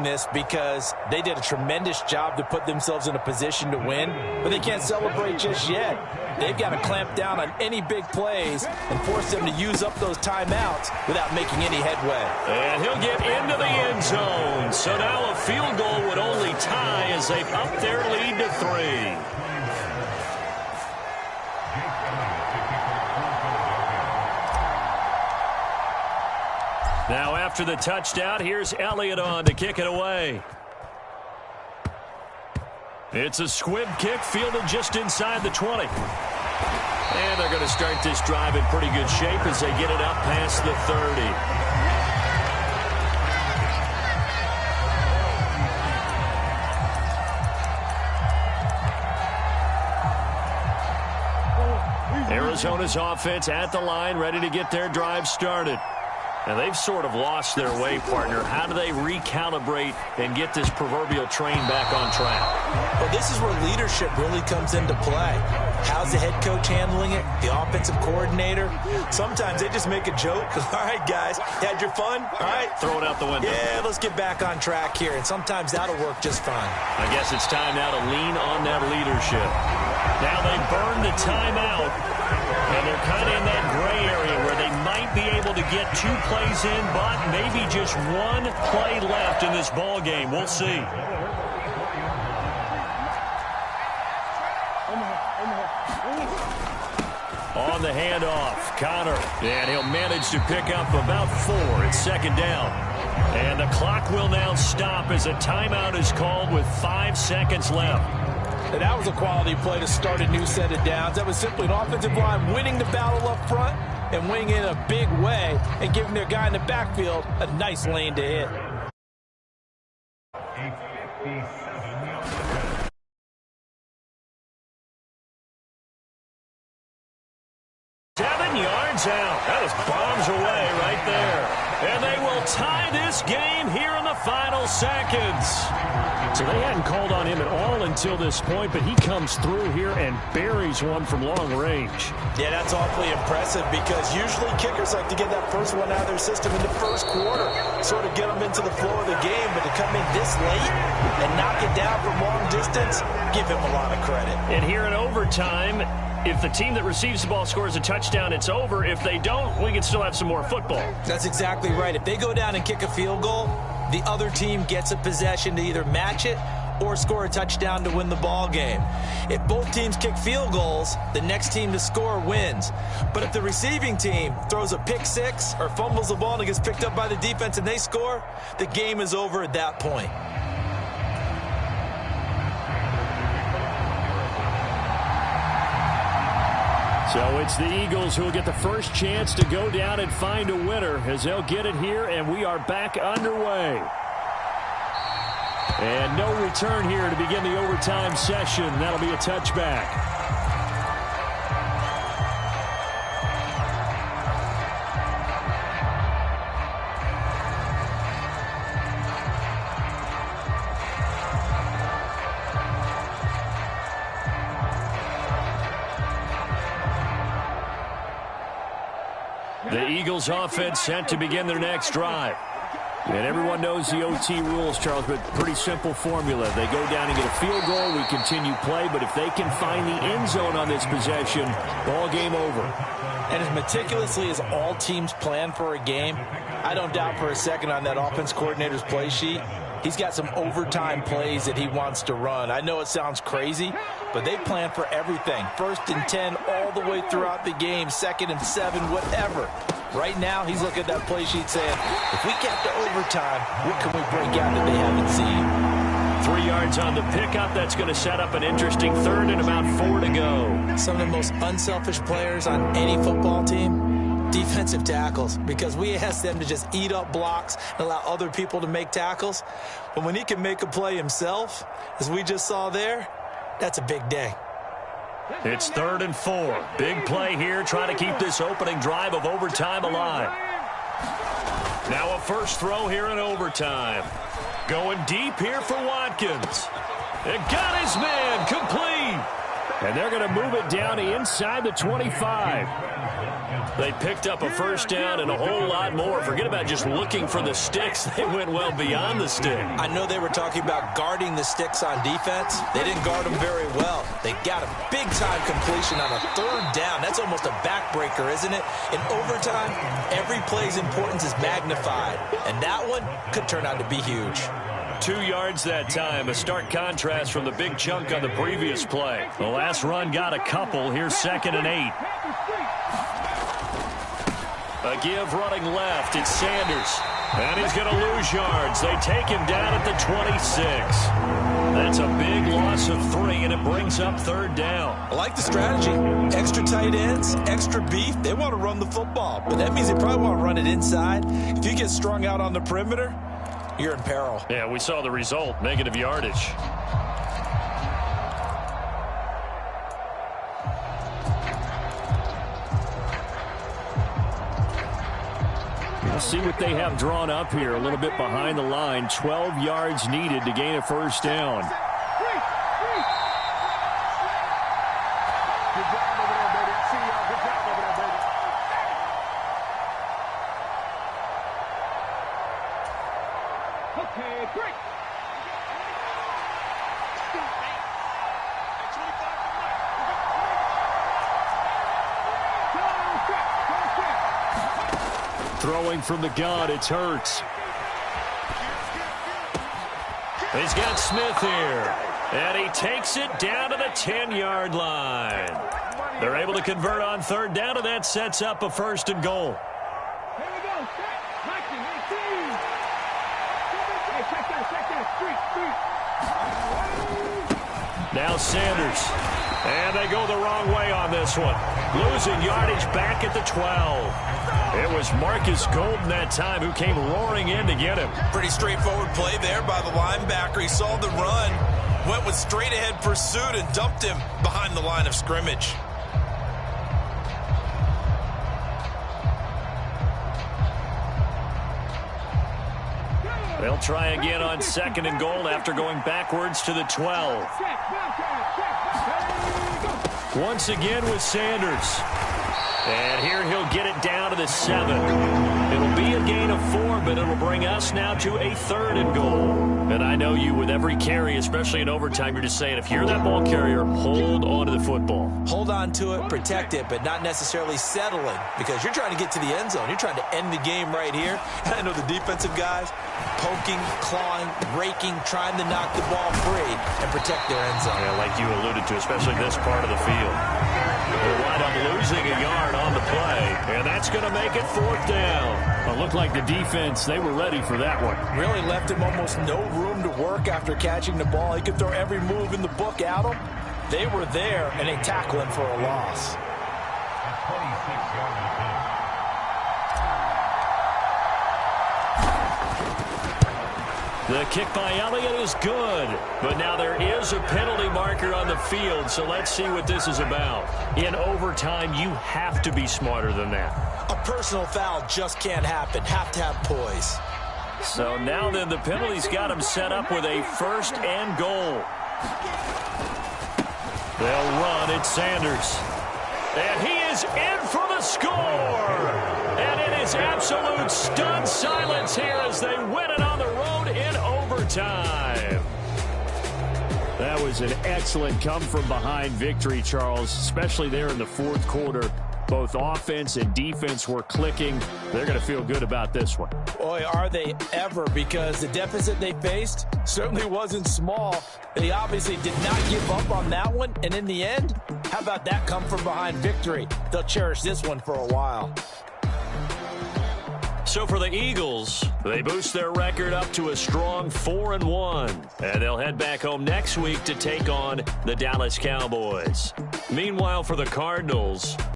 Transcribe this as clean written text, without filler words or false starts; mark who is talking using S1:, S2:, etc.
S1: this because they did a tremendous job to put themselves in a position to win, but they can't celebrate just yet. They've got to clamp down on any big plays and force them to use up those timeouts without making any headway.
S2: And he'll get into the end zone. So now a field goal would only tie as they've upped their lead to 3. Now after the touchdown, here's Elliott on to kick it away. It's a squib kick fielded just inside the 20. And they're going to start this drive in pretty good shape as they get it up past the 30. Arizona's offense at the line, ready to get their drive started. And they've sort of lost their way, partner. How do they recalibrate and get this proverbial train back on track?
S1: Well, this is where leadership really comes into play. How's the head coach handling it? The offensive coordinator? Sometimes they just make a joke. All right, guys, had your fun? All right.
S2: Throw it out the window.
S1: Yeah, let's get back on track here. And sometimes that'll work just fine.
S2: I guess it's time now to lean on that leadership. Now they burn the timeout, and they're kind of in that gray area where they might be able to get 2 plays in, but maybe just 1 play left in this ball game. We'll see. On the handoff, Connor, and he'll manage to pick up about 4. It's second down. And the clock will now stop as a timeout is called with 5 seconds left.
S1: And that was a quality play to start a new set of downs. That was simply an offensive line winning the battle up front and winning in a big way and giving their guy in the backfield a nice lane to hit.
S2: Out. That is bombs away right there. And they will tie this game here in the final seconds. So they hadn't called on him at all until this point, but he comes through here and buries one from long range.
S1: Yeah, that's awfully impressive because usually kickers like to get that first one out of their system in the first quarter, sort of get them into the flow of the game, but to come in this late and knock it down from long distance, give him a lot of credit.
S2: And here in overtime, if the team that receives the ball scores a touchdown, it's over. If they don't, we can still have some more football.
S1: That's exactly right. If they go down and kick a field goal, the other team gets a possession to either match it or score a touchdown to win the ball game. If both teams kick field goals, the next team to score wins. But if the receiving team throws a pick six or fumbles the ball and it gets picked up by the defense and they score, the game is over at that point.
S2: So it's the Eagles who will get the first chance to go down and find a winner as they'll get it here, and we are back underway. And no return here to begin the overtime session. That'll be a touchback. The Eagles offense set to begin their next drive. And everyone knows the OT rules, Charles, but pretty simple formula. They go down and get a field goal, we continue play, but if they can find the end zone on this possession, ball game over.
S1: And as meticulously as all teams plan for a game, I don't doubt for a second on that offense coordinator's play sheet, he's got some overtime plays that he wants to run. I know it sounds crazy, but they plan for everything. 1st and 10 all the way throughout the game, 2nd and 7, whatever. Right now, he's looking at that play sheet saying, if we get to overtime, what can we break out that they haven't seen?
S2: 3 yards on the pickup. That's going to set up an interesting 3rd and about 4 to go.
S1: Some of the most unselfish players on any football team, defensive tackles, because we ask them to just eat up blocks and allow other people to make tackles. But when he can make a play himself, as we just saw there, that's a big day.
S2: It's 3rd and 4. Big play here, trying to keep this opening drive of overtime alive. Now a first throw here in overtime. Going deep here for Watkins. It got his man complete. And they're going to move it down to inside the 25. They picked up a first down and a whole lot more. Forget about just looking for the sticks. They went well beyond the stick.
S1: I know they were talking about guarding the sticks on defense. They didn't guard them very well. They got a big-time completion on a third down. That's almost a backbreaker, isn't it? In overtime, every play's importance is magnified. And that one could turn out to be huge.
S2: 2 yards that time, a stark contrast from the big chunk on the previous play. The last run got a couple. Here's 2nd and 8. A give running left. It's Sanders. And he's going to lose yards. They take him down at the 26. That's a big loss of 3, and it brings up 3rd down.
S1: I like the strategy. Extra tight ends, extra beef. They want to run the football, but that means they probably want to run it inside. If you get strung out on the perimeter, you're in peril.
S2: Yeah, we saw the result, negative yardage. We'll see what they have drawn up here. A little bit behind the line. 12 yards needed to gain a first down. Throwing from the gun, it's Hurts. He's got Smith here. And he takes it down to the 10-yard line. They're able to convert on 3rd down, and that sets up a 1st and goal. Now Sanders. And they go the wrong way on this one. Losing yardage back at the 12. It was Marcus Golden that time who came roaring in to get him.
S1: Pretty straightforward play there by the linebacker. He saw the run, went with straight-ahead pursuit, and dumped him behind the line of scrimmage.
S2: They'll try again on 2nd and goal after going backwards to the 12. Once again with Sanders. And here he'll get it down to the 7. It'll be a gain of 4, but it'll bring us now to a 3rd and goal. And I know you, with every carry, especially in overtime, you're just saying, if you're that ball carrier, hold on to the football.
S1: Hold on to it, protect it, but not necessarily settling, because you're trying to get to the end zone. You're trying to end the game right here. And I know the defensive guys poking, clawing, raking, trying to knock the ball free and protect their end zone.
S2: Yeah, like you alluded to, especially this part of the field. They'll wind up losing a yard on the play, and that's going to make it 4th down. It looked like the defense, they were ready for that one.
S1: Really left him almost no room to work after catching the ball. He could throw every move in the book at him. They were there, and they tackle him for a loss.
S2: The kick by Elliott is good, but now there is a penalty marker on the field, so let's see what this is about. In overtime, you have to be smarter than that.
S1: A personal foul just can't happen. Have to have poise.
S2: So now then, the penalty's got him set up with a 1st and goal. They'll run. It's Sanders. And he is in for the score. And it is absolute stunned silence here as they win it on the road in overtime. That was an excellent come-from-behind victory, Charles, especially there in the 4th quarter. Both offense and defense were clicking. They're going to feel good about this one.
S1: Boy, are they ever, because the deficit they faced certainly wasn't small. They obviously did not give up on that one, and in the end, how about that come-from-behind victory? They'll cherish this one for a while.
S2: So for the Eagles, they boost their record up to a strong 4-1. And they'll head back home next week to take on the Dallas Cowboys. Meanwhile, for the Cardinals,